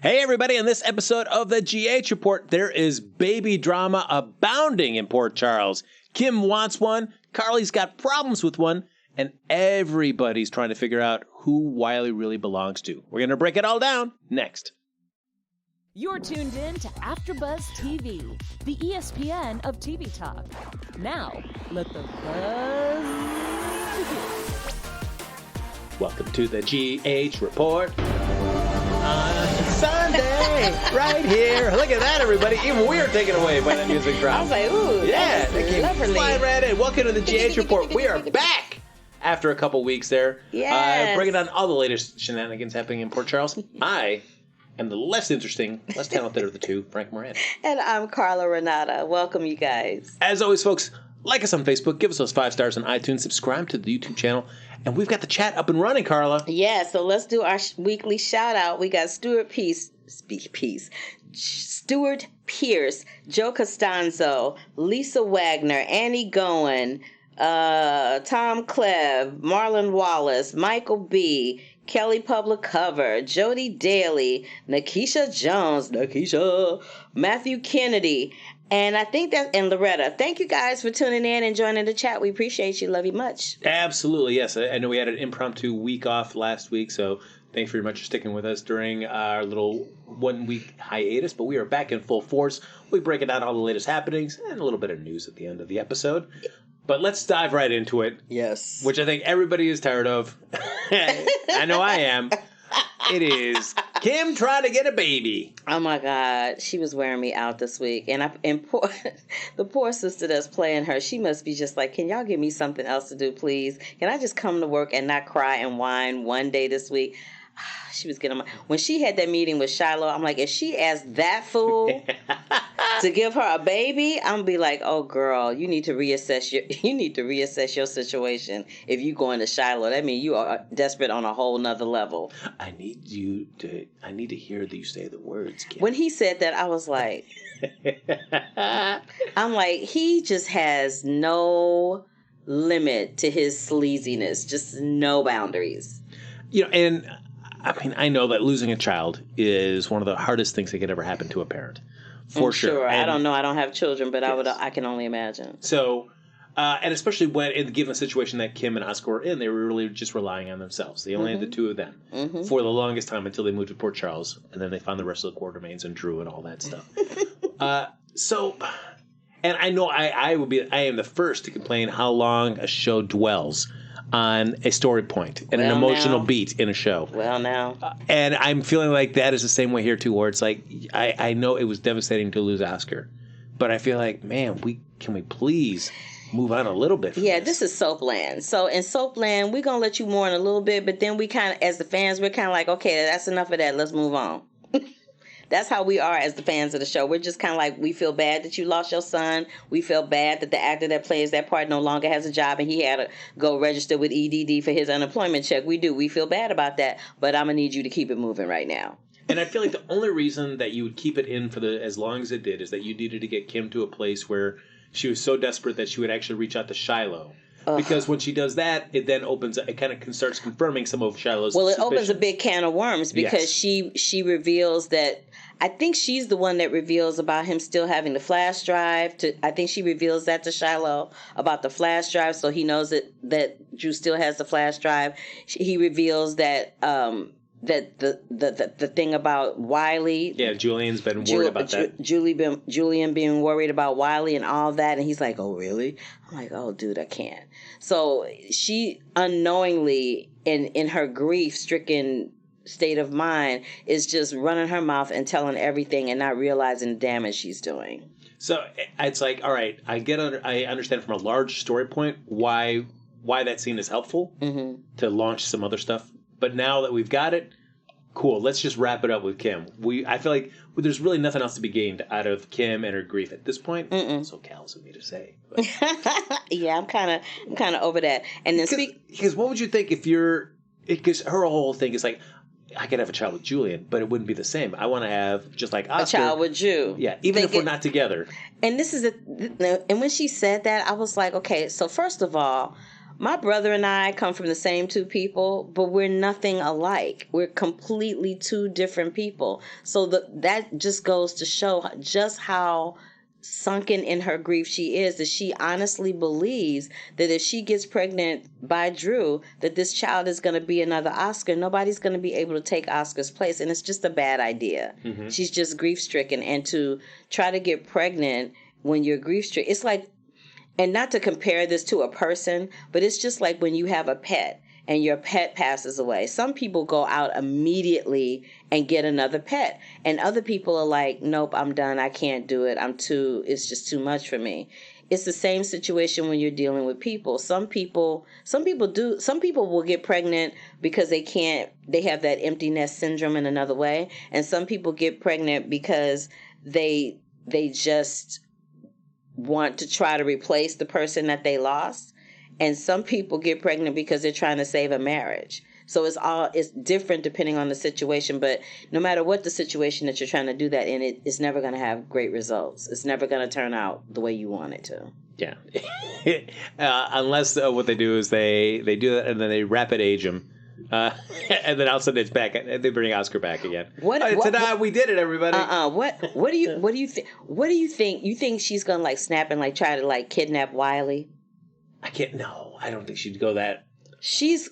Hey, everybody, in this episode of the GH Report, there is baby drama abounding in Port Charles. Kim wants one, Carly's got problems with one, and everybody's trying to figure out who Wiley really belongs to. We're going to break it all down next. You're tuned in to AfterBuzz TV, the ESPN of TV talk. Now, let the buzz begin. Welcome to the GH Report on Sunday, right here. Look at that, everybody. Even we are taken away by that music drop. I was like, ooh, yeah, that came lovely. flying right in. Welcome to the GH Report. We are back after a couple weeks there. Yes. Breaking down all the latest shenanigans happening in Port Charles. I am the less interesting, less talented of the two, Frank Moran. And I'm Carla Renata. Welcome, you guys. As always, folks, like us on Facebook, give us those 5 stars on iTunes, subscribe to the YouTube channel, and we've got the chat up and running, Carla. Yeah, so let's do our weekly shout out. We got Stuart Pierce, Joe Costanzo, Lisa Wagner, Annie Goen, Tom Clev, Marlon Wallace, Michael B., Kelly Public Cover, Jody Daly, Nakisha Jones, Matthew Kennedy, and I think and Loretta. Thank you guys for tuning in and joining the chat. We appreciate you. Love you much. Absolutely, yes. I know we had an impromptu week off last week, so thanks very much for sticking with us during our little 1-week hiatus, but we are back in full force. We break down all the latest happenings and a little bit of news at the end of the episode. But let's dive right into it. Yes. Which I think everybody is tired of. I know I am. It is Kim trying to get a baby. Oh my God, she was wearing me out this week, and the poor sister that's playing her, she must be just like, can y'all give me something else to do, please? Can I just come to work and not cry and whine one day this week? She was getting when she had that meeting with Shiloh, I'm like, if she asked that fool to give her a baby, I'm gonna be like, oh girl, you need to reassess your situation. If you go into Shiloh, that means you are desperate on a whole nother level. I need to hear you say the words, Kim. When he said that, I was like, I'm like, he just has no limit to his sleaziness, just no boundaries. You know, and I mean, I know that losing a child is one of the hardest things that could ever happen to a parent, for sure. I don't know. I don't have children, but yes. I can only imagine. So, and especially when, given the situation that Kim and Oscar were in, they were really just relying on themselves. They only had the two of them for the longest time until they moved to Port Charles, and then they found the rest of the Quartermaines and Drew and all that stuff. And I know I am the first to complain how long a show dwells on a story point and an emotional beat in a show. Well, now. And I'm feeling like that is the same way here, too, where it's like, I know it was devastating to lose Oscar, but I feel like, man, can we please move on a little bit from this is Soapland. So in Soapland, we're going to let you mourn a little bit, but then we kind of, as the fans, we're kind of like, okay, that's enough of that. Let's move on. That's how we are as the fans of the show. We're just kind of like, we feel bad that you lost your son. We feel bad that the actor that plays that part no longer has a job and he had to go register with EDD for his unemployment check. We do. We feel bad about that, but I'm going to need you to keep it moving right now. And I feel like the only reason that you would keep it in for as long as it did is that you needed to get Kim to a place where she was so desperate that she would actually reach out to Shiloh. Because when she does that, it then it kind of starts confirming some of Shiloh's suspicions. It opens a big can of worms because she reveals that, I think she's the one that reveals about him still having the flash drive. I think she reveals that to Shiloh about the flash drive, so he knows that Drew still has the flash drive. He reveals that that the thing about Wiley. Yeah, Julian's been worried about that. Julian being worried about Wiley and all that, and he's like, "Oh, really?" I'm like, "Oh, dude, I can't." So she unknowingly, in her grief-stricken state of mind, is just running her mouth and telling everything and not realizing the damage she's doing. So it's like, all right, I understand from a large story point why that scene is helpful to launch some other stuff. But now that we've got it, cool. Let's just wrap it up with Kim. I feel like there's really nothing else to be gained out of Kim and her grief at this point. So callous of me to say. Yeah, I'm kind of over that. And then because what would you think because her whole thing is like, I could have a child with Julian, but it wouldn't be the same. I want to have, just like Oscar, a child with Drew. Yeah, even if we're not together. And this is and when she said that, I was like, okay, so first of all, my brother and I come from the same two people, but we're nothing alike. We're completely two different people. So that just goes to show just how sunken in her grief she is, that she honestly believes that if she gets pregnant by Drew, that this child is going to be another Oscar. Nobody's going to be able to take Oscar's place, and it's just a bad idea. Mm-hmm. She's just grief-stricken, and to try to get pregnant when you're grief-stricken, it's like, and not to compare this to a person, but it's just like when you have a pet and your pet passes away. Some people go out immediately and get another pet. And other people are like, nope, I'm done. I can't do it. It's just too much for me. It's the same situation when you're dealing with people. Some people will get pregnant because they have that empty nest syndrome in another way. And some people get pregnant because they just want to try to replace the person that they lost. And some people get pregnant because they're trying to save a marriage. So it's different depending on the situation. But no matter what the situation that you're trying to do that in, it's never going to have great results. It's never going to turn out the way you want it to. Yeah. Unless what they do is they do that and then they rapid age them. And then all of a sudden it's back. They bring Oscar back again. Ta-da! We did it, everybody. What do you think? What do you think? You think she's gonna like snap and like try to like kidnap Wiley? I can't. No, I don't think she'd go that. She's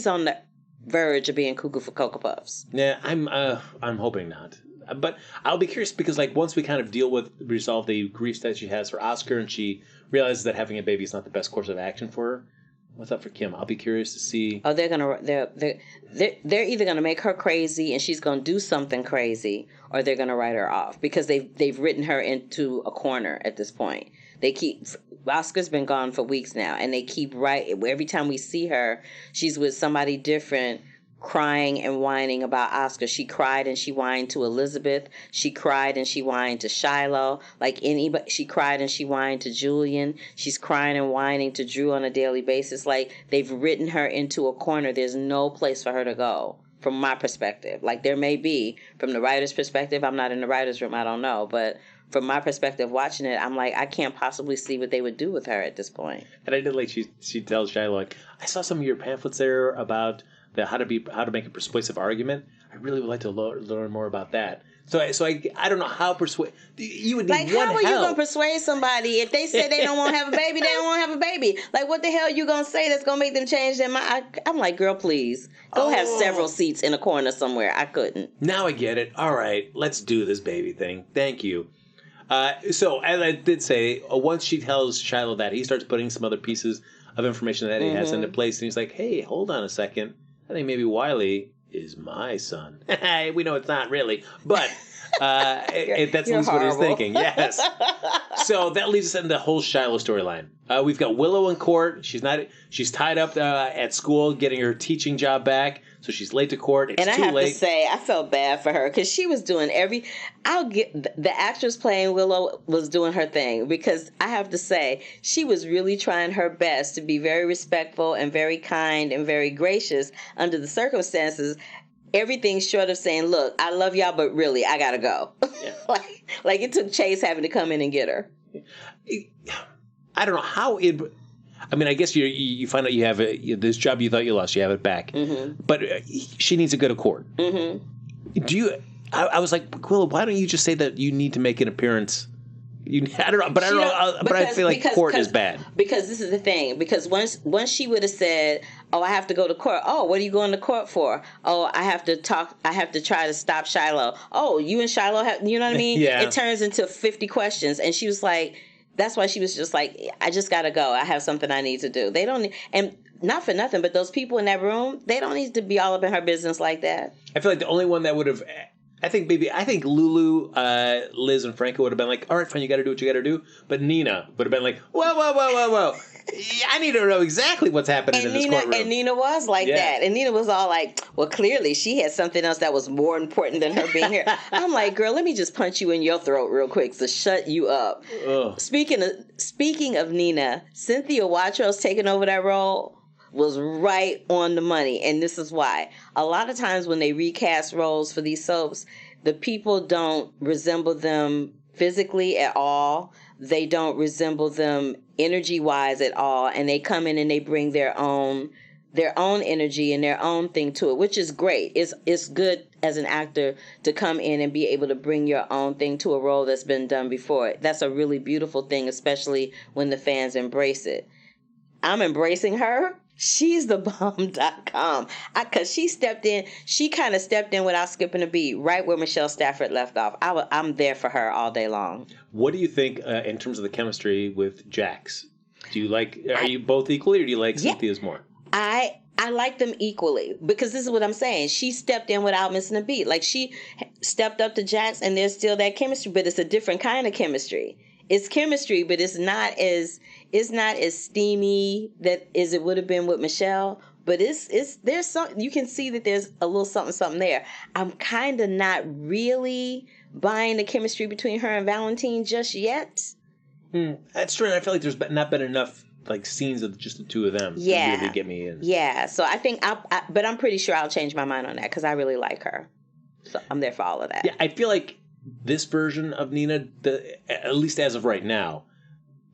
on the verge of being cuckoo for Cocoa Puffs. Yeah, I'm hoping not. But I'll be curious because like once we kind of resolve the grief that she has for Oscar, and she realizes that having a baby is not the best course of action for her. What's up for Kim? I'll be curious to see. Oh, they're either gonna make her crazy and she's gonna do something crazy, or they're gonna write her off because they've written her into a corner at this point. Oscar's been gone for weeks now, and they keep every time we see her, she's with somebody different, crying and whining about Oscar. She cried and she whined to Elizabeth. She cried and she whined to Shiloh. She cried and she whined to Julian. She's crying and whining to Drew on a daily basis. Like, they've written her into a corner. There's no place for her to go, from my perspective. Like, there may be, from the writer's perspective, I'm not in the writer's room, I don't know, but from my perspective watching it, I'm like, I can't possibly see what they would do with her at this point. And I did like, she tells Shiloh, like, I saw some of your pamphlets there about how to make a persuasive argument. I really would like to learn more about that. So I don't know how you would need like, one how are you going to persuade somebody if they say they don't want to have a baby? They don't want to have a baby. Like, what the hell are you going to say that's going to make them change their mind? I'm like, girl, please go have several seats in a corner somewhere. I couldn't. Now I get it. All right, let's do this baby thing. Thank you. So as I did say, once she tells Shiloh that, he starts putting some other pieces of information that he has into place, and he's like, hey, hold on a second. I think maybe Wiley is my son. We know it's not really, but that's at least what he's thinking. Yes. So that leads us into the whole Shiloh storyline. We've got Willow in court. She's tied up at school, getting her teaching job back. So she's late to court. It's too late. And I have to say, I felt bad for her because she was doing the actress playing Willow was doing her thing, because I have to say, she was really trying her best to be very respectful and very kind and very gracious under the circumstances. Everything short of saying, look, I love y'all, but really, I gotta go. Yeah. like it took Chase having to come in and get her. I don't know how it... I mean, I guess you find out you have this job you thought you lost, you have it back. Mm-hmm. But she needs to go to court. Mm-hmm. I was like, Willow, why don't you just say that you need to make an appearance? I don't know, but I feel like court is bad. Because this is the thing. Because once she would have said, oh, I have to go to court. Oh, what are you going to court for? Oh, I have to try to stop Shiloh. Oh, you and Shiloh you know what I mean? Yeah. It turns into 50 questions. And she was like, that's why she was just like, I just got to go. I have something I need to do. They don't, and not for nothing, but those people in that room, they don't need to be all up in her business like that. I feel like the only one that would have, I think Lulu, Liz, and Franco would have been like, all right, fine, you got to do what you got to do. But Nina would have been like, whoa. I need to know exactly what's happening in this courtroom. And Nina was like that. And Nina was all like, well, clearly she had something else that was more important than her being here. I'm like, girl, let me just punch you in your throat real quick to shut you up. Ugh. Speaking of Nina, Cynthia Watro's taking over that role was right on the money. And this is why. A lot of times when they recast roles for these soaps, the people don't resemble them physically at all. They don't resemble them energy-wise at all. And they come in and they bring their own energy and their own thing to it, which is great. It's good as an actor to come in and be able to bring your own thing to a role that's been done before. That's a really beautiful thing, especially when the fans embrace it. I'm embracing her. She's the bomb.com. Because she kind of stepped in without skipping a beat, right where Michelle Stafford left off. I'm there for her all day long. What do you think in terms of the chemistry with Jax? Are you both equally, or do you like Cynthia's more? I like them equally, because this is what I'm saying. She stepped in without missing a beat. Like, she stepped up to Jax, and there's still that chemistry, but it's a different kind of chemistry. It's chemistry, but it's not as steamy as it would have been with Michelle. But there's some, you can see that there's a little something there. I'm kind of not really buying the chemistry between her and Valentine just yet. That's true. And I feel like there's not been enough scenes of just the two of them to really get me in. Yeah. So I think but I'm pretty sure I'll change my mind on that, because I really like her. So I'm there for all of that. Yeah, I feel like this version of Nina, at least as of right now,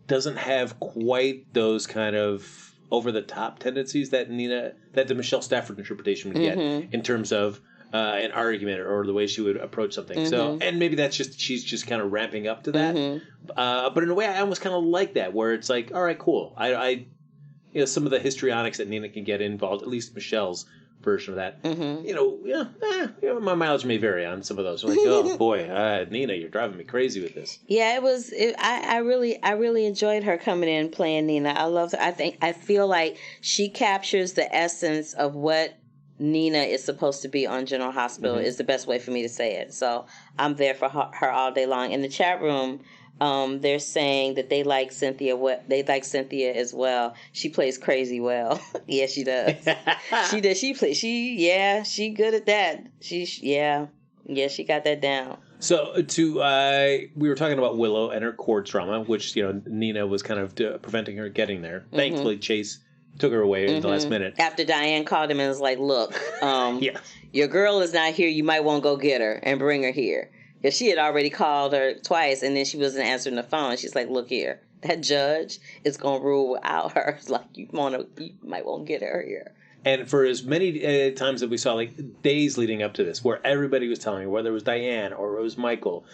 doesn't have quite those kind of over-the-top tendencies that the Michelle Stafford interpretation would get in terms of an argument or the way she would approach something. So, and maybe that's she's just kind of ramping up to that. But in a way, I almost kind of like that, where it's like, all right, cool. I some of the histrionics that Nina can get involved, at least Michelle's version of that. My mileage may vary on some of those. Like, oh boy, Nina, you're driving me crazy with this. Yeah, I really enjoyed her coming in playing Nina. I love her. I feel like she captures the essence of what Nina is supposed to be on General Hospital. Is the best way for me to say it. So I'm there for her all day long. In the chat room, they're saying that they like Cynthia. They like Cynthia as well. She plays crazy well. Yeah, she does. She does. She good at that. She got that down. So we were talking about Willow and her cord trauma, which Nina was kind of preventing her getting there. Thankfully, Chase took her away in the last minute. After Diane called him and was like, "Look, your girl is not here. You might want to go get her and bring her here." If she had already called her twice and then she wasn't answering the phone, she's like, "Look here, that judge is gonna rule without her. It's like you might want to get her here." And for as many times that we saw, days leading up to this, where everybody was telling me, whether it was Diane or it was Michael,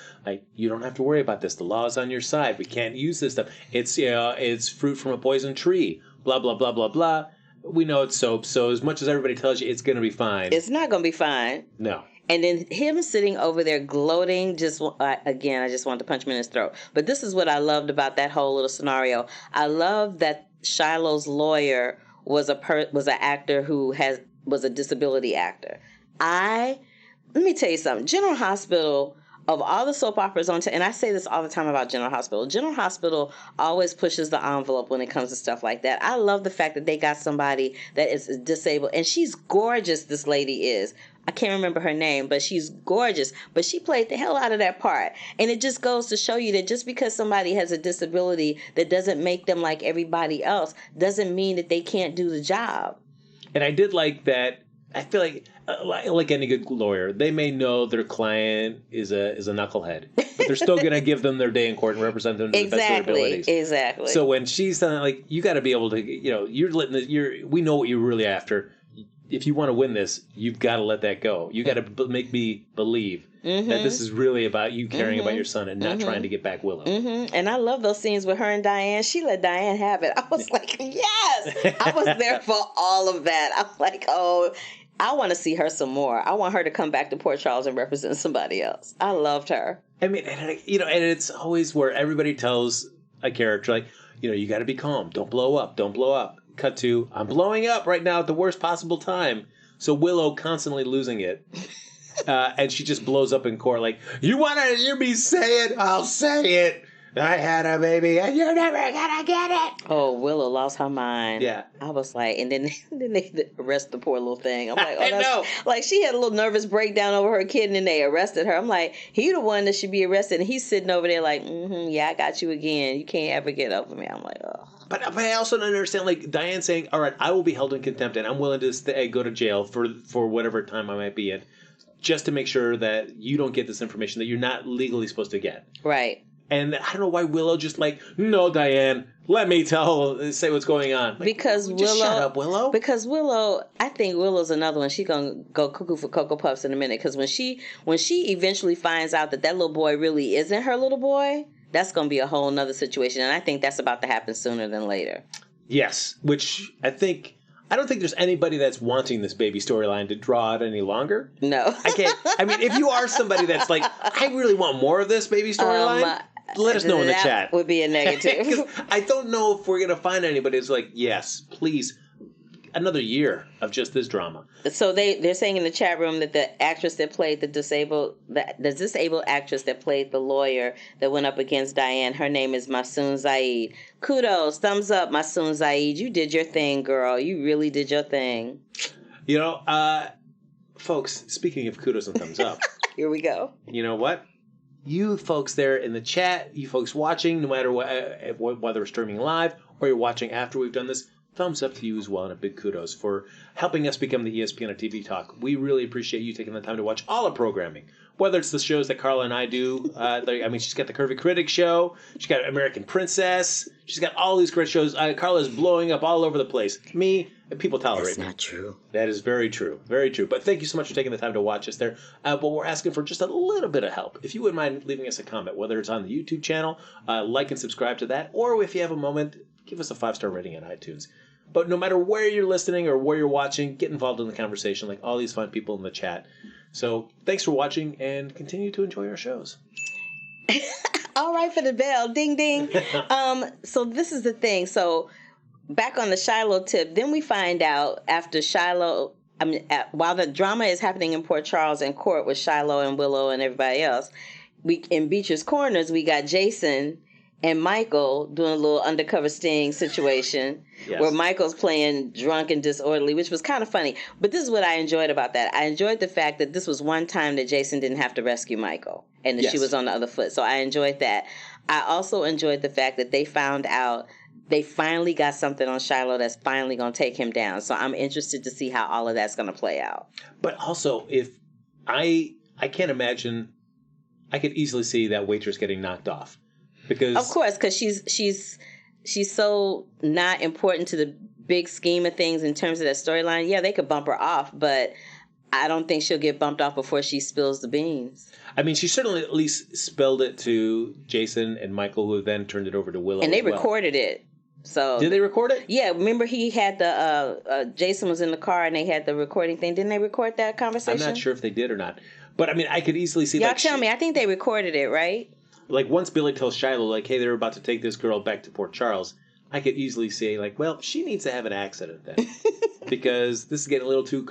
you don't have to worry about this. The law is on your side. We can't use this stuff. It's fruit from a poison tree. Blah blah blah blah blah. We know it's soap. So as much as everybody tells you it's going to be fine, it's not going to be fine. No. And then him sitting over there gloating, I just wanted to punch him in his throat. But this is what I loved about that whole little scenario. I love that Shiloh's lawyer was an actor who was a disability actor. Let me tell you something. General Hospital, of all the soap operas and I say this all the time about General Hospital always pushes the envelope when it comes to stuff like that. I love the fact that they got somebody that is disabled, and she's gorgeous, this lady is. I can't remember her name, but she's gorgeous. But she played the hell out of that part. And it just goes to show you that just because somebody has a disability, that doesn't make them like everybody else, doesn't mean that they can't do the job. And I did like that. I feel like any good lawyer, they may know their client is a knucklehead, but they're still going to give them their day in court and represent them to the best of their abilities. Exactly. So when she's done, you got to be able to, we know what you're really after. If you want to win this, you've got to let that go. You got to make me believe that this is really about you caring about your son and not trying to get back Willow. And I love those scenes with her and Diane. She let Diane have it. I was like, yes! I was there for all of that. I was like, oh, I want to see her some more. I want her to come back to Port Charles and represent somebody else. I loved her. I mean, and it's always where everybody tells a character, you got to be calm. Don't blow up. Don't blow up. Cut to, I'm blowing up right now at the worst possible time. So Willow constantly losing it. And she just blows up in court you want to hear me say it? I'll say it. I had a baby and you're never going to get it. Oh, Willow lost her mind. Yeah. I was like, and then they arrest the poor little thing. I'm like, oh, I know. She had a little nervous breakdown over her kid and then they arrested her. I'm like, he the one that should be arrested. And he's sitting over there yeah, I got you again. You can't ever get over me. I'm like, oh. But I also don't understand, Diane saying, all right, I will be held in contempt and I'm willing to go to jail for whatever time I might be in. just to make sure that you don't get this information that you're not legally supposed to get. Right. And I don't know why Willow just like, no, Diane, let me say what's going on. Like, because Willow, just shut up, Willow. Because Willow, I think Willow's another one. She's gonna go cuckoo for Cocoa Puffs in a minute. Because when she eventually finds out that little boy really isn't her little boy, that's gonna be a whole nother situation. And I think that's about to happen sooner than later. Yes, which I don't think there's anybody that's wanting this baby storyline to draw out any longer. No. I can't. I mean, if you are somebody that's like, I really want more of this baby storyline, let us know in the chat. That would be a negative. I don't know if we're going to find anybody who's like, yes, please, another year of just this drama. So they're saying in the chat room that the actress that played the disabled actress that played the lawyer that went up against Diane, her name is Masoon Zaid. Kudos, thumbs up, Masoon Zaid. You did your thing, girl. You really did your thing. You know, folks, speaking of kudos and thumbs up. Here we go. You know what? You folks there in the chat, you folks watching, no matter whether we're streaming live or you're watching after we've done this, thumbs up to you as well, and a big kudos for helping us become the ESPN of TV Talk. We really appreciate you taking the time to watch all our programming, whether it's the shows that Carla and I do. She's got the Curvy Critic show. She's got American Princess. She's got all these great shows. Carla's blowing up all over the place. Me, people tolerate me. That's not true. That is very true. Very true. But thank you so much for taking the time to watch us there. But we're asking for just a little bit of help. If you wouldn't mind leaving us a comment, whether it's on the YouTube channel, like and subscribe to that, or if you have a moment, give us a 5-star rating on iTunes. But no matter where you're listening or where you're watching, get involved in the conversation like all these fun people in the chat. So thanks for watching and continue to enjoy our shows. All right for the bell. Ding, ding. So this is the thing. So back on the Shiloh tip, then we find out after Shiloh, while the drama is happening in Port Charles in court with Shiloh and Willow and everybody else, in Beecher's Corners, we got Jason and Michael doing a little undercover sting situation. Yes. Where Michael's playing drunk and disorderly, which was kind of funny. But this is what I enjoyed about that. I enjoyed the fact that this was one time that Jason didn't have to rescue Michael and that yes. She was on the other foot. So I enjoyed that. I also enjoyed the fact that they found out they finally got something on Shiloh that's finally going to take him down. So I'm interested to see how all of that's going to play out. But also, if I can't imagine, I could easily see that waitress getting knocked off. Because of course, because she's so not important to the big scheme of things in terms of that storyline. Yeah, they could bump her off, but I don't think she'll get bumped off before she spills the beans. I mean, she certainly at least spilled it to Jason and Michael, who then turned it over to Willow. And they recorded it. So did they record it? Yeah, remember he had the Jason was in the car and they had the recording thing. Didn't they record that conversation? I'm not sure if they did or not, but I mean, I could easily see. Y'all tell me. I think they recorded it, right? Like, once Billy tells Shiloh, like, hey, they're about to take this girl back to Port Charles, I could easily say, like, well, she needs to have an accident then. Because this is getting a little too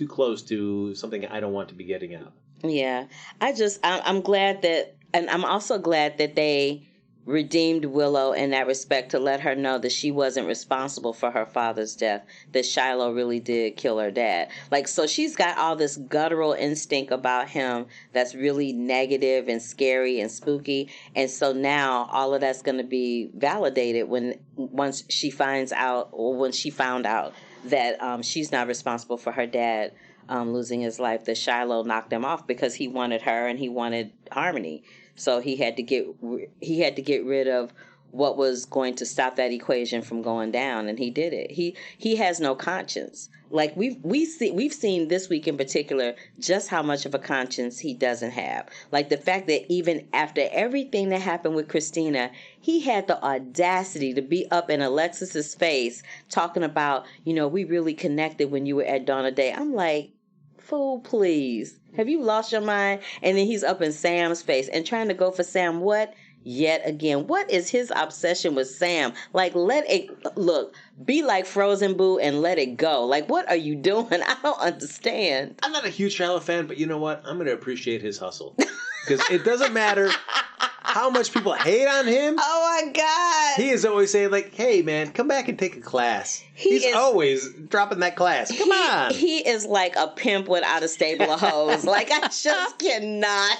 close to something I don't want to be getting out. Yeah. I'm glad that, and I'm also glad that they redeemed Willow in that respect to let her know that she wasn't responsible for her father's death, that Shiloh really did kill her dad. Like, so she's got all this guttural instinct about him that's really negative and scary and spooky. And so now all of that's going to be validated once she finds out, or when she found out that she's not responsible for her dad losing his life, that Shiloh knocked him off because he wanted her and he wanted harmony. So he had to get rid of what was going to stop that equation from going down, and he did it. He has no conscience. Like we've seen this week in particular just how much of a conscience he doesn't have. Like the fact that even after everything that happened with Christina, he had the audacity to be up in Alexis's face talking about, we really connected when you were at Dawn of Day. I'm like, fool, please. Have you lost your mind? And then he's up in Sam's face and trying to go for Sam. What? Yet again, what is his obsession with Sam? Like, be like Frozen Boo and let it go. Like, what are you doing? I don't understand. I'm not a huge Shiloh fan, but you know what? I'm going to appreciate his hustle. Because it doesn't matter how much people hate on him. Oh, my God. He is always saying, like, hey, man, come back and take a class. He's always dropping that class. Come on. He is like a pimp without a stable of hoes. Like, I just cannot.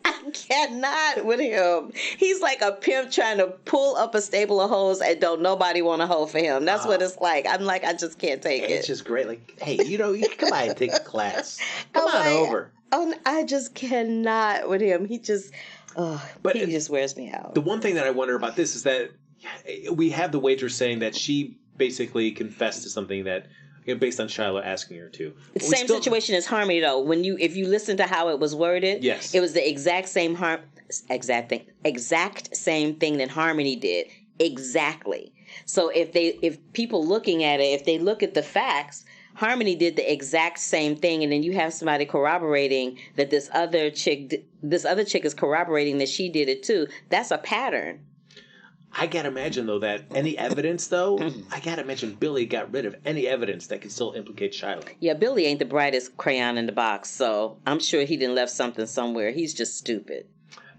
I cannot with him. He's like a pimp trying to pull up a stable of hoes and don't nobody want to hoe for him. That's what it's like. I'm like, I just can't take it. It's just great. Like, hey, you can come by and take a class. Come on over. Oh, I just cannot with him. He just wears me out. The one thing that I wonder about this is that we have the waitress saying that she basically confessed to something that, based on Shiloh asking her to. Same situation as Harmony, though. If you listen to how it was worded, yes, it was the exact same same thing that Harmony did. Exactly. So if people looking at it, if they look at the facts, Harmony did the exact same thing, and then you have somebody corroborating that this other chick is corroborating that she did it too. That's a pattern. I gotta imagine, though, that any evidence, I gotta imagine Billy got rid of any evidence that could still implicate Shiloh. Yeah, Billy ain't the brightest crayon in the box, so I'm sure he didn't left something somewhere. He's just stupid.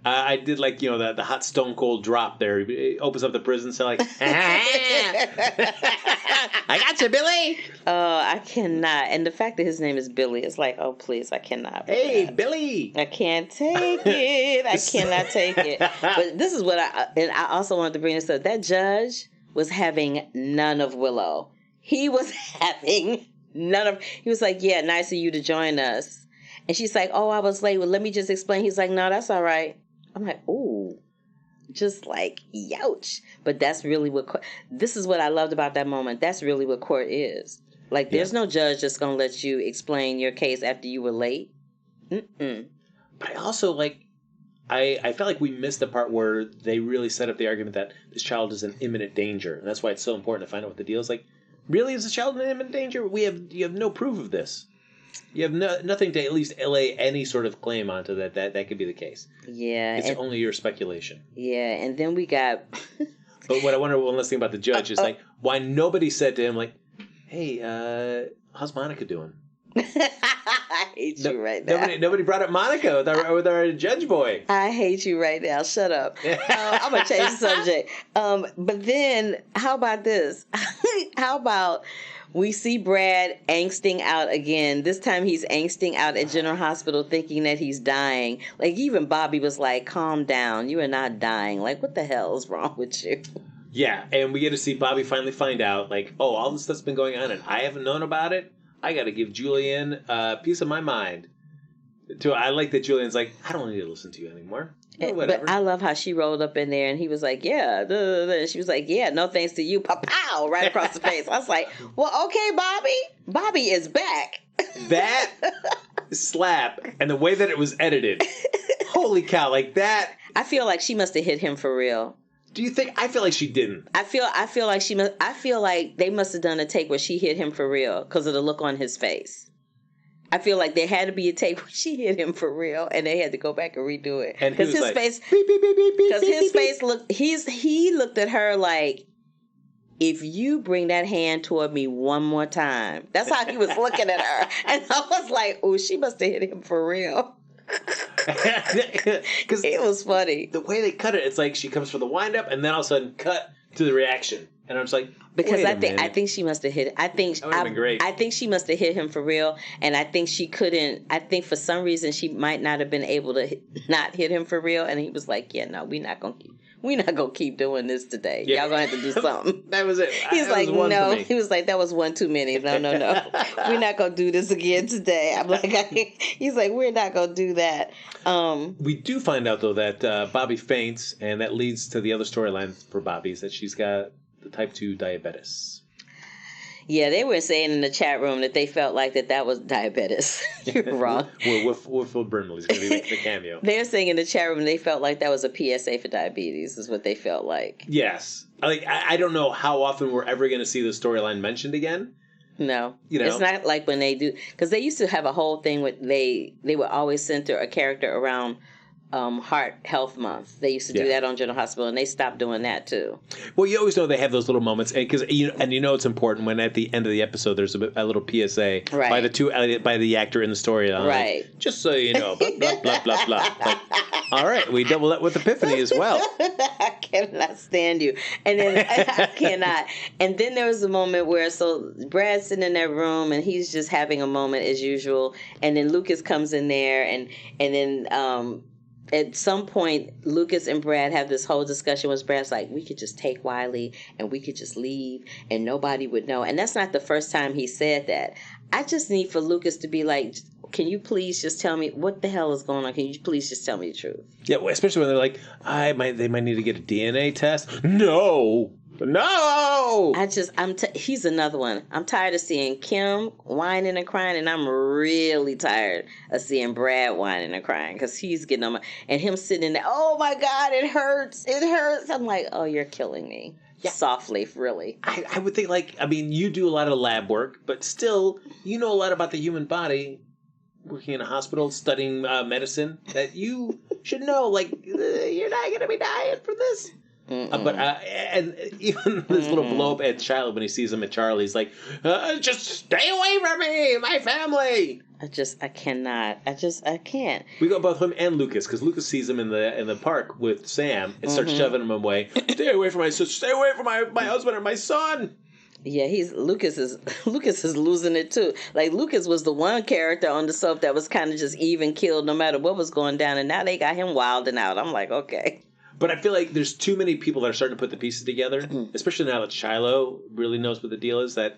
I did like, the hot stone cold drop there. He opens up the prison cell like, I got you, Billy. Oh, I cannot. And the fact that his name is Billy, it's like, oh, please, I cannot. Hey, Billy. I can't take it. I cannot take it. But this is what I also wanted to bring this up. That judge was having none of Willow. He was having none of, he was like, yeah, nice of you to join us. And she's like, oh, I was late. Well, let me just explain. He's like, no, that's all right. I'm like, ooh, just like, youch. But that's really this is what I loved about that moment. That's really what court is. Like, there's no judge that's going to let you explain your case after you were late. Mm-mm. But I also, I felt like we missed the part where they really set up the argument that this child is in imminent danger. And that's why it's so important to find out what the deal is. Like, really, is the child in imminent danger? You have no proof of this. You have nothing to at least lay any sort of claim onto that could be the case. Yeah. It's only your speculation. Yeah, and then we got... But what I wonder, one last thing about the judge is, why nobody said to him, hey, how's Monica doing? I hate you right now. Nobody brought up Monica with our judge boy. I hate you right now. Shut up. I'm going to change the subject. But then, how about this? How about... we see Brad angsting out again. This time he's angsting out at General Hospital thinking that he's dying. Like, even Bobby was like, calm down. You are not dying. Like, what the hell is wrong with you? Yeah, and we get to see Bobby finally find out, all this stuff's been going on and I haven't known about it. I got to give Julian a piece of my mind. I like that Julian's like, I don't need to listen to you anymore. But I love how she rolled up in there and he was like, yeah. And she was like, yeah, no thanks to you. Pow! Right across the face. I was like, well, okay, Bobby. Bobby is back. That slap and the way that it was edited. Holy cow, like that. I feel like she must have hit him for real. Do you think? I feel like she didn't. I feel like they must have done a take where she hit him for real because of the look on his face. I feel like there had to be a take where she hit him for real, and they had to go back and redo it. Because his face, because his face looked, he looked at her like, if you bring that hand toward me one more time. That's how he was looking at her, and I was like, oh, she must have hit him for real. Because it was funny. The way they cut it, it's like she comes for the wind up, and then all of a sudden cut to the reaction, and I'm just like. Because I think she must have hit. I think she must have hit him for real, and I think she couldn't. I think for some reason she might not have been able to not hit him for real, and he was like, "Yeah, no, we're not gonna keep doing this today. Yeah. Y'all gonna have to do something." That was it. He's like, "No," he was like, "That was one too many. No, we're not gonna do this again today." I'm like, he's like, "We're not gonna do that." We do find out though that Bobby faints, and that leads to the other storyline for Bobby is that she's got the type 2 diabetes. Yeah, they were saying in the chat room that they felt like that was diabetes. You're wrong. Will Brimley's going to be the cameo. They're saying in the chat room they felt like that was a PSA for diabetes is what they felt like. Yes. I don't know how often we're ever going to see the storyline mentioned again. No. It's not like when they do, because they used to have a whole thing with they would always center a character around Heart Health Month. They used to do that on General Hospital, and they stopped doing that too. Well, you always know they have those little moments, and because it's important when at the end of the episode there's a little PSA by the actor in the storyline, right? Just so you know, blah blah blah blah blah. Like, all right, we double that with Epiphany as well. I cannot stand you, and then I cannot. And then there was a moment where Brad's sitting in that room, and he's just having a moment as usual, and then Lucas comes in there, and then. At some point, Lucas and Brad have this whole discussion where Brad's like, we could just take Wiley and we could just leave and nobody would know. And that's not the first time he said that. I just need for Lucas to be like, can you please just tell me what the hell is going on? Can you please just tell me the truth? Yeah, especially when they're like, they might need to get a DNA test. No. He's another one. I'm tired of seeing Kim whining and crying, and I'm really tired of seeing Brad whining and crying because he's getting on and him sitting in there. Oh my God, it hurts. I'm like, oh, you're killing me. Yeah. Softly, really. I would think you do a lot of lab work, but still, you know a lot about the human body. Working in a hospital, studying medicine, that you should know, you're not going to be dying for this. And even this little blow up at Shiloh when he sees him at Charlie's, like, just stay away from me, my family. I cannot. I can't. We got both him and Lucas, because Lucas sees him in the park with Sam and starts shoving him away. Stay away from my sister. Stay away from my husband and my son. Yeah, Lucas is losing it too. Like Lucas was the one character on the soap that was kind of just even killed no matter what was going down, and now they got him wilding out. I'm like, okay. But I feel like there's too many people that are starting to put the pieces together, especially now that Shiloh really knows what the deal is. That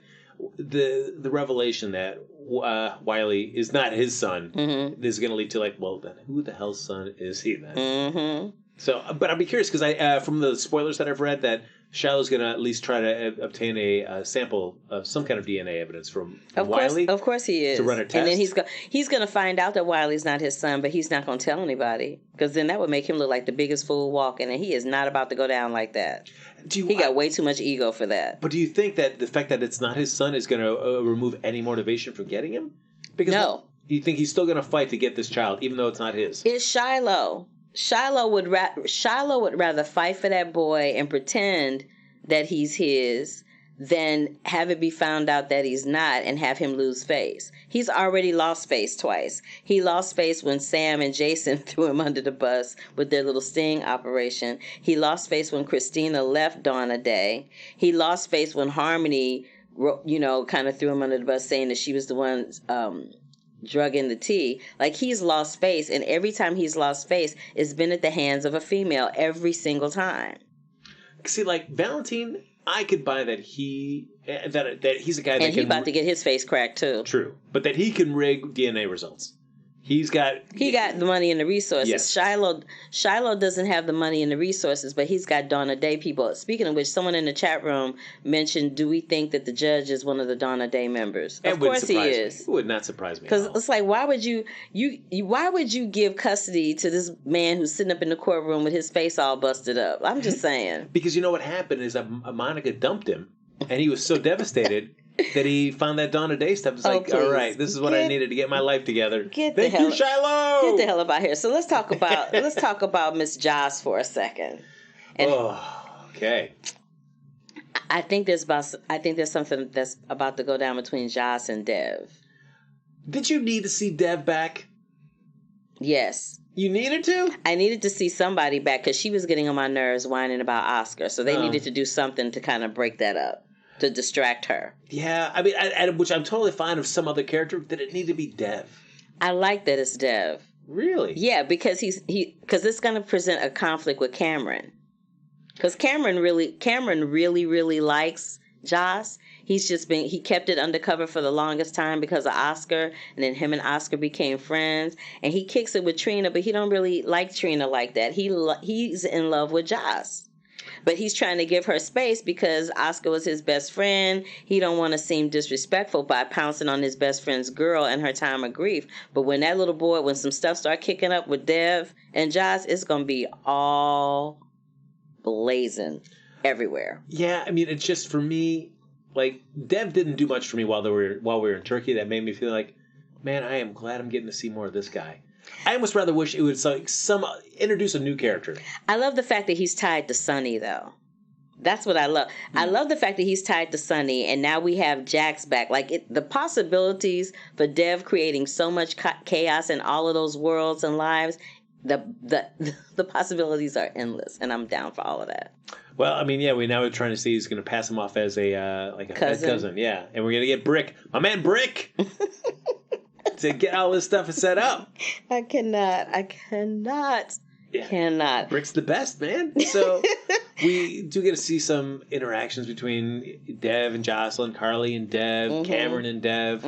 the revelation that Wiley is not his son is going to lead to then who the hell's son is he then? Mm-hmm. So, but I'd be curious because from the spoilers that I've read that Shiloh's going to at least try to obtain a sample of some kind of DNA evidence from Wiley. Of course he is. To run a test. And then he's going to find out that Wiley's not his son, but he's not going to tell anybody because then that would make him look like the biggest fool walking, and he is not about to go down like that. He got way too much ego for that. But do you think that the fact that it's not his son is going to remove any motivation from getting him? Because no. You think he's still going to fight to get this child, even though it's not his? It's Shiloh. Shiloh would rather fight for that boy and pretend that he's his than have it be found out that he's not and have him lose face. He's already lost face twice. He lost face when Sam and Jason threw him under the bus with their little sting operation. He lost face when Christina left Dawn a day. He lost face when Harmony, kind of threw him under the bus saying that she was the one drug in the tea. Like, he's lost face, and every time he's lost face, it's been at the hands of a female every single time. See, Valentine, I could buy that he's a guy that and he's about to get his face cracked too. True, but that he can rig DNA results. He got the money and the resources. Yes. Shiloh doesn't have the money and the resources, but he's got Dawn a Day people. Speaking of which, someone in the chat room mentioned, do we think that the judge is one of the Dawn a Day members? Of course he is. It would not surprise me. Because it's like, why would you give custody to this man who's sitting up in the courtroom with his face all busted up? I'm just saying. Because you know what happened is that Monica dumped him, and he was so devastated that he found that Dawn a Day stuff. It's like, all right, this is what I needed to get my life together. Thank you, Shiloh. Get the hell up out here. So let's talk about Miss Joss for a second. And okay. I think there's something that's about to go down between Joss and Dev. Did you need to see Dev back? Yes. You needed to? I needed to see somebody back because she was getting on my nerves whining about Oscar. So they needed to do something to kind of break that up, to distract her. Yeah, I mean, which I'm totally fine of some other character. Did it need to be Dev? I like that it's Dev. Really? Yeah, because because it's going to present a conflict with Cameron. Because Cameron really likes Joss. He kept it undercover for the longest time because of Oscar, and then him and Oscar became friends. And he kicks it with Trina, but he don't really like Trina like that. He's in love with Joss. But he's trying to give her space because Oscar was his best friend. He don't want to seem disrespectful by pouncing on his best friend's girl in her time of grief. But when that little boy, when some stuff start kicking up with Dev and Joss, it's going to be all blazing everywhere. Yeah, I mean, it's just for me, Dev didn't do much for me while we were in Turkey. That made me feel like, man, I am glad I'm getting to see more of this guy. I almost rather wish it would introduce a new character. I love the fact that he's tied to Sonny, though. That's what I love. I love the fact that he's tied to Sonny, and now we have Jax back. The possibilities for Dev creating so much chaos in all of those worlds and lives, the possibilities are endless, and I'm down for all of that. Well, I mean, yeah, we're trying to see he's going to pass him off as a cousin, yeah, and we're going to get Brick, my man Brick. To get all this stuff set up. I cannot. Cannot. Rick's the best, man. So we do get to see some interactions between Dev and Jocelyn, Carly and Dev, Cameron and Dev.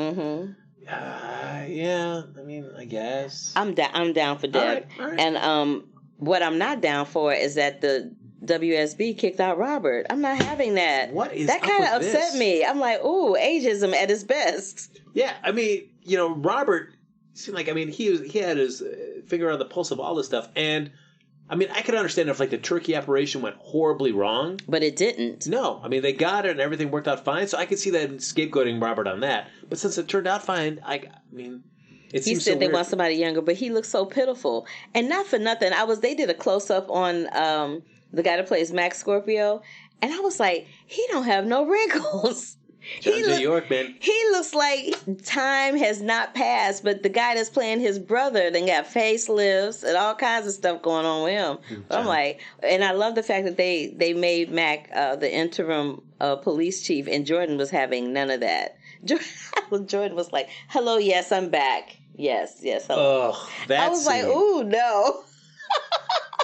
Yeah, I mean, I guess. I'm down for Dev. All right. And what I'm not down for is that the WSB kicked out Robert. I'm not having that. What is that? Kind of upset me. I'm like, ooh, ageism at its best. Yeah, I mean, Robert seemed like, he had his finger on the pulse of all this stuff, and I mean, I could understand if the turkey operation went horribly wrong, but it didn't. No, I mean, they got it and everything worked out fine, so I could see that scapegoating Robert on that. But since it turned out fine, it seems he said so they weird. want somebody younger, but he looks so pitiful. And not for nothing, they did a close up on the guy that plays Max Scorpio, and I was like, he don't have no wrinkles. John J. York, man. He looks like time has not passed, but the guy that's playing his brother then got facelifts and all kinds of stuff going on with him. I'm like, and I love the fact that they made Mac the interim police chief, and Jordan was having none of that. Jordan was like, hello, yes, I'm back. Yes, hello. Oh, that I was scene. like, ooh, no.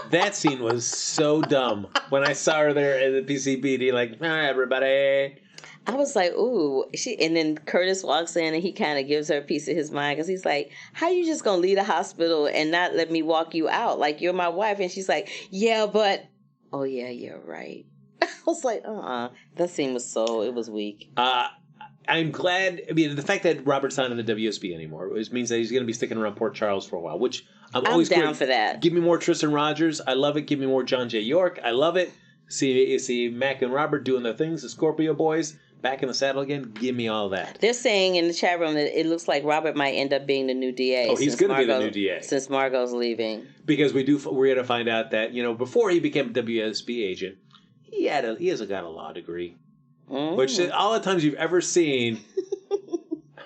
That scene was so dumb. When I saw her there at the PCBD, like, hi, everybody. I was like, ooh. And then Curtis walks in and he kind of gives her a piece of his mind because he's like, how you just going to leave the hospital and not let me walk you out? Like, you're my wife. And she's like, yeah, but, oh, yeah, you're right. I was like, That scene was it was weak. I'm glad. I mean, the fact that Robert's not in the WSB anymore means that he's going to be sticking around Port Charles for a while, which I'm always down for that. Give me more Tristan Rogers. I love it. Give me more John J. York. I love it. See Mac and Robert doing their things, the Scorpio boys back in the saddle again. Give me all that. They're saying in the chat room that it looks like Robert might end up being the new DA. Oh, he's going to be the new DA since Margot's leaving. Because we're going to find out that before he became a WSB agent, he has got a law degree, which all the times you've ever seen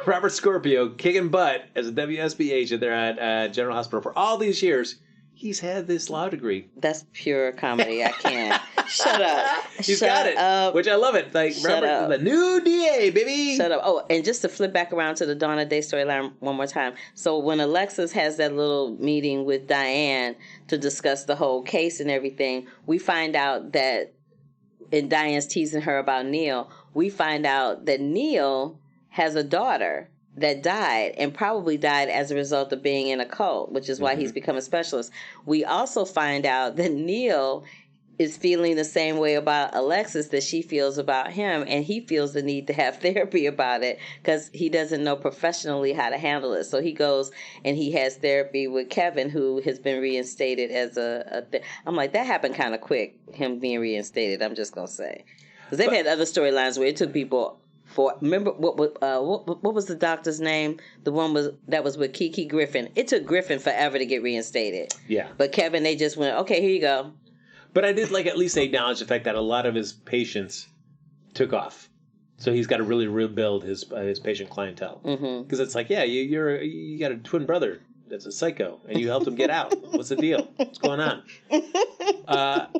Robert Scorpio kicking butt as a WSB agent there at General Hospital for all these years. He's had this law degree. That's pure comedy. I can't. Shut up. He's got it, which I love it. Like, Robert, the new DA, baby. Shut up. Oh, and just to flip back around to the Dawn of Day storyline one more time. So when Alexis has that little meeting with Diane to discuss the whole case and everything, we find out that, and Diane's teasing her about Neil, we find out that Neil has a daughter that died and probably died as a result of being in a cult, which is why he's become a specialist. We also find out that Neil is feeling the same way about Alexis that she feels about him, and he feels the need to have therapy about it because he doesn't know professionally how to handle it. So he goes and he has therapy with Kevin, who has been reinstated as I'm like, that happened kind of quick, him being reinstated, I'm just going to say. Because they've had other storylines where it took people... remember what was the doctor's name? The one that was with Kiki Griffin. It took Griffin forever to get reinstated. Yeah. But Kevin, they just went, okay, here you go. But I did at least acknowledge the fact that a lot of his patients took off. So he's got to really rebuild his patient clientele. Because it's like, yeah, you got a twin brother that's a psycho, and you helped him get out. What's the deal? What's going on? But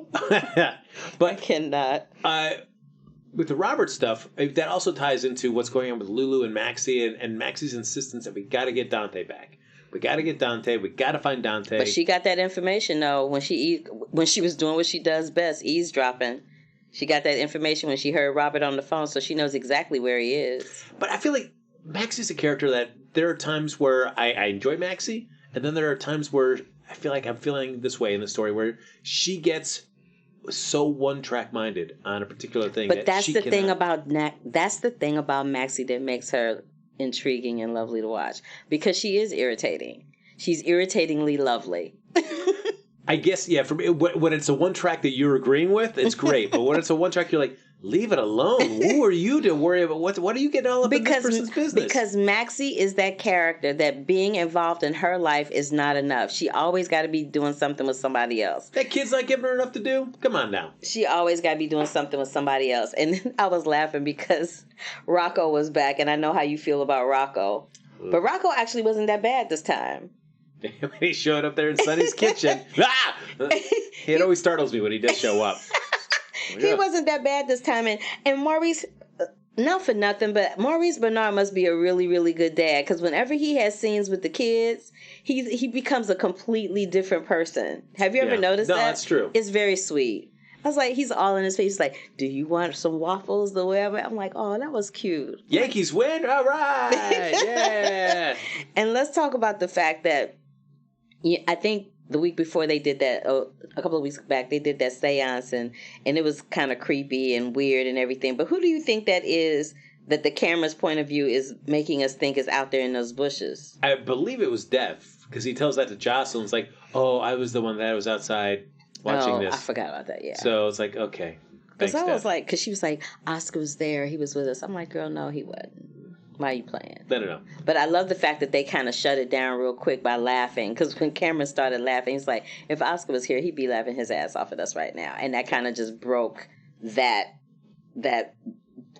I cannot. With the Robert stuff, that also ties into what's going on with Lulu and Maxie and Maxie's insistence that we got to get Dante back. We got to get Dante. We got to find Dante. But she got that information, though, when she was doing what she does best, eavesdropping. She got that information when she heard Robert on the phone, so she knows exactly where he is. But I feel like Maxie's a character that there are times where I enjoy Maxie, and then there are times where I feel like I'm feeling this way in the story, where she gets so one-track minded on a particular thing. But that's the thing about Maxie that makes her intriguing and lovely to watch, because she is irritating. She's irritatingly lovely. I guess, yeah. For me, when it's a one track that you're agreeing with, it's great. But when it's a one track, you're like, leave it alone. Who are you to worry about? What are you getting all up in this person's business? Because Maxie is that character that being involved in her life is not enough. She always got to be doing something with somebody else. That kid's not giving her enough to do? Come on now. She always got to be doing something with somebody else. And then I was laughing because Rocco was back, and I know how you feel about Rocco. But Rocco actually wasn't that bad this time. When he showed up there in Sonny's kitchen. It always startles me when he does show up. He wasn't that bad this time. And Maurice, not for nothing, but Maurice Bernard must be a really, really good dad, because whenever he has scenes with the kids, he becomes a completely different person. Have you ever noticed that? No, that's true. It's very sweet. I was like, he's all in his face. He's like, do you want some waffles or whatever? I'm like, oh, that was cute. Yankees win? All right. Yeah. And let's talk about the fact that I think the week before they did that, a couple of weeks back, they did that seance, and it was kind of creepy and weird and everything. But who do you think that is, that the camera's point of view is making us think is out there in those bushes? I believe it was Dev, because he tells that to Jocelyn. It's like, oh, I was the one that was outside watching this. I forgot about that, yeah. So it's like, okay. Because I was like, because she was like, Oscar was there, he was with us. I'm like, girl, no, he wasn't. Why are you playing? No. But I love the fact that they kind of shut it down real quick by laughing. Because when Cameron started laughing, he's like, if Oscar was here, he'd be laughing his ass off at us right now. And that kind of just broke that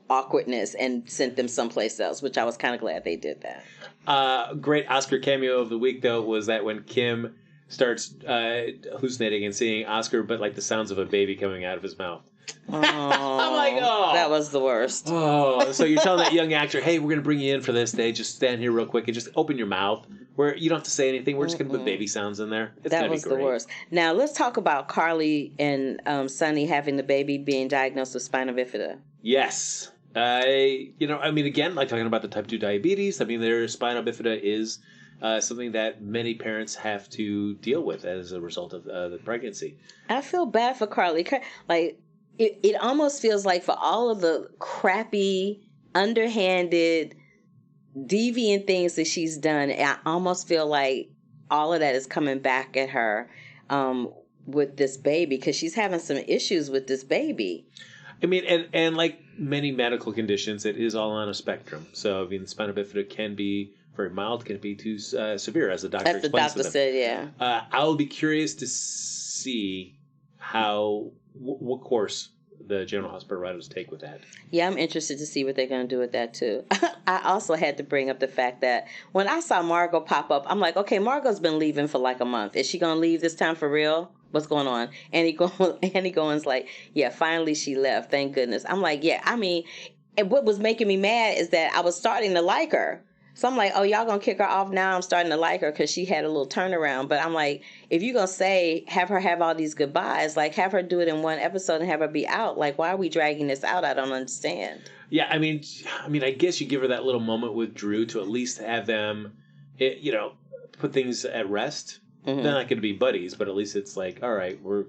awkwardness and sent them someplace else, which I was kind of glad they did that. Great Oscar cameo of the week, though, was that when Kim starts hallucinating and seeing Oscar, but like the sounds of a baby coming out of his mouth. Oh, I'm like, oh, that was the worst. Oh, so you're telling that young actor, hey, we're going to bring you in for this day. Just stand here real quick and just open your mouth. Where you don't have to say anything. We're just going to put baby sounds in there. That was the worst. Now let's talk about Carly and Sonny having the baby being diagnosed with spina bifida. Yes. Again, like talking about the type 2 diabetes, their spina bifida is something that many parents have to deal with as a result of the pregnancy. I feel bad for Carly. Like, it almost feels like for all of the crappy, underhanded, deviant things that she's done, I almost feel like all of that is coming back at her with this baby, because she's having some issues with this baby. And like many medical conditions, it is all on a spectrum. So, spina bifida can be very mild, can be too severe, as the doctor explains to them. As the doctor said, yeah. I'll be curious to see what course the General Hospital writers take with that. Yeah, I'm interested to see what they're going to do with that, too. I also had to bring up the fact that when I saw Margot pop up, I'm like, okay, Margot's been leaving for like a month. Is she going to leave this time for real? What's going on? Annie Goins like, yeah, finally she left. Thank goodness. I'm like, yeah, and what was making me mad is that I was starting to like her. So I'm like, oh, y'all going to kick her off now? I'm starting to like her because she had a little turnaround. But I'm like, if you're going to have her have all these goodbyes, like have her do it in one episode and have her be out. Like, why are we dragging this out? I don't understand. Yeah, I guess you give her that little moment with Drew to at least have them, put things at rest. Mm-hmm. They're not going to be buddies, but at least it's like, all right, we're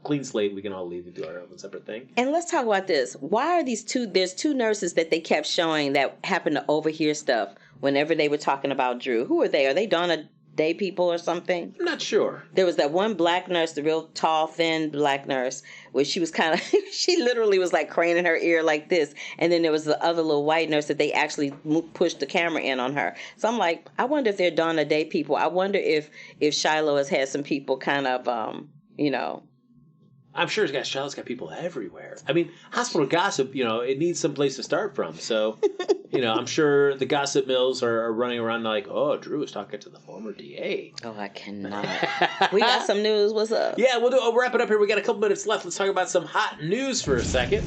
clean slate. We can all leave and do our own separate thing. And let's talk about this. Why are there's two nurses that they kept showing that happened to overhear stuff whenever they were talking about Drew? Who are they? Are they Donna Day people or something? I'm not sure. There was that one black nurse, the real tall, thin black nurse, where she was kind of, she literally was like craning her ear like this. And then there was the other little white nurse that they actually pushed the camera in on her. So I'm like, I wonder if they're Donna Day people. I wonder if Shiloh has had some people kind of, I'm sure Shiloh's got people everywhere. Hospital gossip, it needs some place to start from. So, I'm sure the gossip mills are running around like, oh, Drew was talking to the former DA. Oh, I cannot. We got some news. What's up? Yeah, we'll wrap it up here. We got a couple minutes left. Let's talk about some hot news for a second.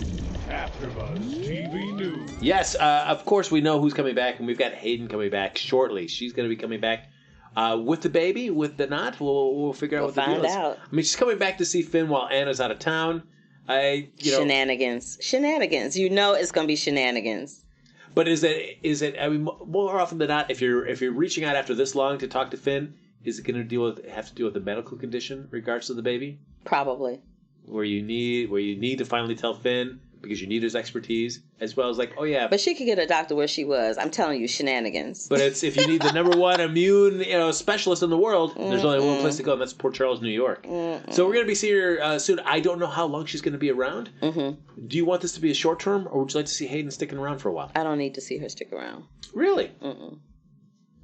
AfterBuzz TV News. Yes, of course we know who's coming back, and we've got Hayden coming back shortly. She's going to be coming back. With the baby, with the not, we'll figure out what the deal is. Out. She's coming back to see Finn while Anna's out of town. Shenanigans. It's going to be shenanigans. But is it? More often than not, if you're reaching out after this long to talk to Finn, is it going to have to deal with the medical condition in regards to the baby? Probably. Where you need to finally tell Finn because you need his expertise, as well as like, oh yeah. But she could get a doctor where she was. I'm telling you, shenanigans. But it's if you need the number one immune specialist in the world, there's only one place to go, and that's Port Charles, New York. So we're going to be seeing her soon. I don't know how long she's going to be around. Mm-hmm. Do you want this to be a short term, or would you like to see Hayden sticking around for a while? I don't need to see her stick around. Really? Mm-mm.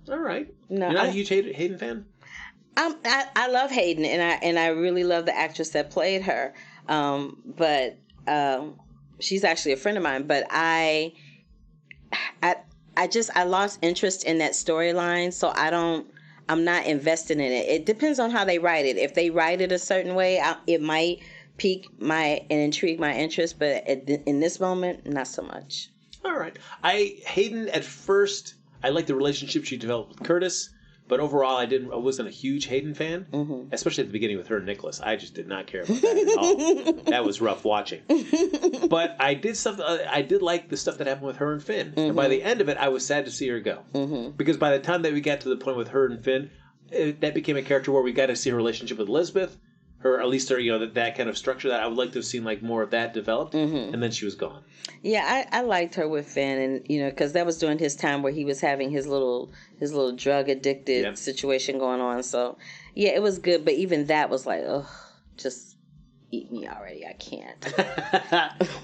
All right. No, you're not a huge Hayden fan? I love Hayden, and I really love the actress that played her. But she's actually a friend of mine. But I lost interest in that storyline, so I'm not invested in it. It depends on how they write it. If they write it a certain way, it might pique and intrigue my interest. But in this moment, not so much. All right. Hayden, at first, I liked the relationship she developed with Curtis. But overall, I wasn't a huge Hayden fan, especially at the beginning with her and Nicholas. I just did not care about that at all. That was rough watching. But I did like the stuff that happened with her and Finn. And by the end of it, I was sad to see her go. Because by the time that we got to the point with her and Finn, that became a character where we got to see her relationship with Elizabeth. Her, at least her, that kind of structure that I would like to have seen like more of that developed, and then she was gone. Yeah, I liked her with Finn, and because that was during his time where he was having his little drug addicted situation going on. So yeah, it was good, but even that was like, ugh, just eat me already. I can't.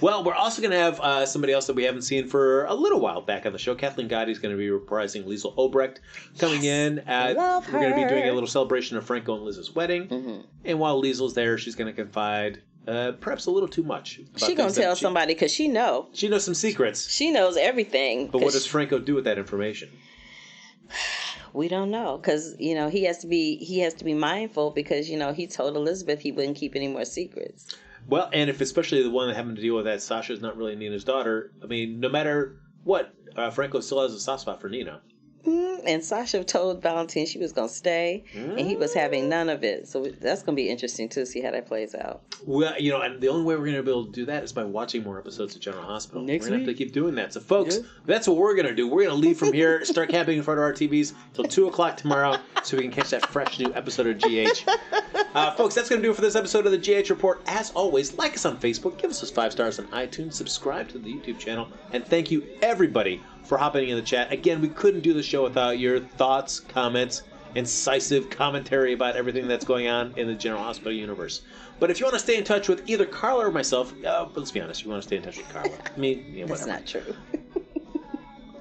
Well, we're also going to have somebody else that we haven't seen for a little while back on the show. Kathleen Gotti's going to be reprising Liesl Obrecht coming in. Love her. We're going to be doing a little celebration of Franco and Liz's wedding. And while Liesl's there, she's going to confide perhaps a little too much. She's going to tell somebody because she knows. She knows some secrets. She knows everything. But what does Franco do with that information? We don't know because he has to be mindful because he told Elizabeth he wouldn't keep any more secrets. Well, and if especially the one that having to deal with that Sasha's not really Nina's daughter. I mean, no matter what, Franco still has a soft spot for Nina. And Sasha told Valentine she was going to stay, and he was having none of it. So that's going to be interesting to see how that plays out. Well, and the only way we're going to be able to do that is by watching more episodes of General Hospital. We're going to have to keep doing that. So, folks, that's what we're going to do. We're going to leave from here, start camping in front of our TVs till 2 o'clock tomorrow so we can catch that fresh new episode of GH. Folks, that's going to do it for this episode of the GH Report. As always, like us on Facebook, give us those 5 stars on iTunes, subscribe to the YouTube channel, and thank you, everybody, for hopping in the chat. Again, we couldn't do the show without your thoughts, comments, incisive commentary about everything that's going on in the General Hospital universe. But if you want to stay in touch with either Carla or myself, but let's be honest, you want to stay in touch with Carla. I mean, whatever. That's not true.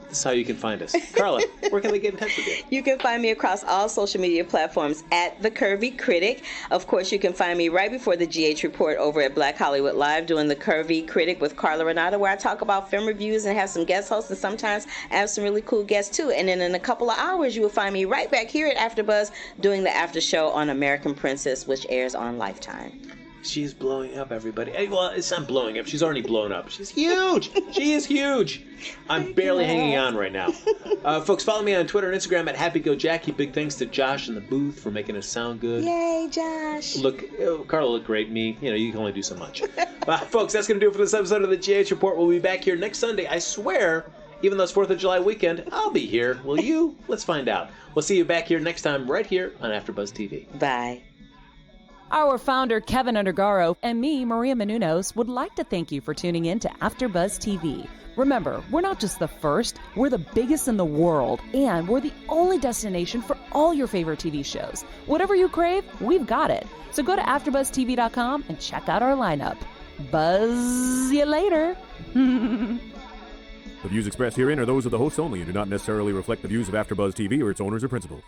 That's how you can find us. Carla, where can they get in touch with you? You can find me across all social media platforms at The Curvy Critic. Of course, you can find me right before the GH Report over at Black Hollywood Live doing The Curvy Critic with Carla Renata, where I talk about film reviews and have some guest hosts, and sometimes I have some really cool guests too. And then in a couple of hours, you will find me right back here at AfterBuzz doing the after show on American Princess, which airs on Lifetime. She's blowing up, everybody. Well, it's not blowing up. She's already blown up. She's huge. She is huge. I'm barely hanging on right now. Folks, follow me on Twitter and Instagram at HappyGoJackie. Big thanks to Josh in the booth for making us sound good. Yay, Josh. Carla looked great. Me, you can only do so much. Folks, that's going to do it for this episode of the GH Report. We'll be back here next Sunday. I swear, even though it's 4th of July weekend, I'll be here. Will you? Let's find out. We'll see you back here next time right here on AfterBuzz TV. Bye. Our founder, Kevin Undergaro, and me, Maria Menounos, would like to thank you for tuning in to AfterBuzz TV. Remember, we're not just the first, we're the biggest in the world, and we're the only destination for all your favorite TV shows. Whatever you crave, we've got it. So go to AfterBuzzTV.com and check out our lineup. Buzz you later. The views expressed herein are those of the hosts only and do not necessarily reflect the views of AfterBuzz TV or its owners or principals.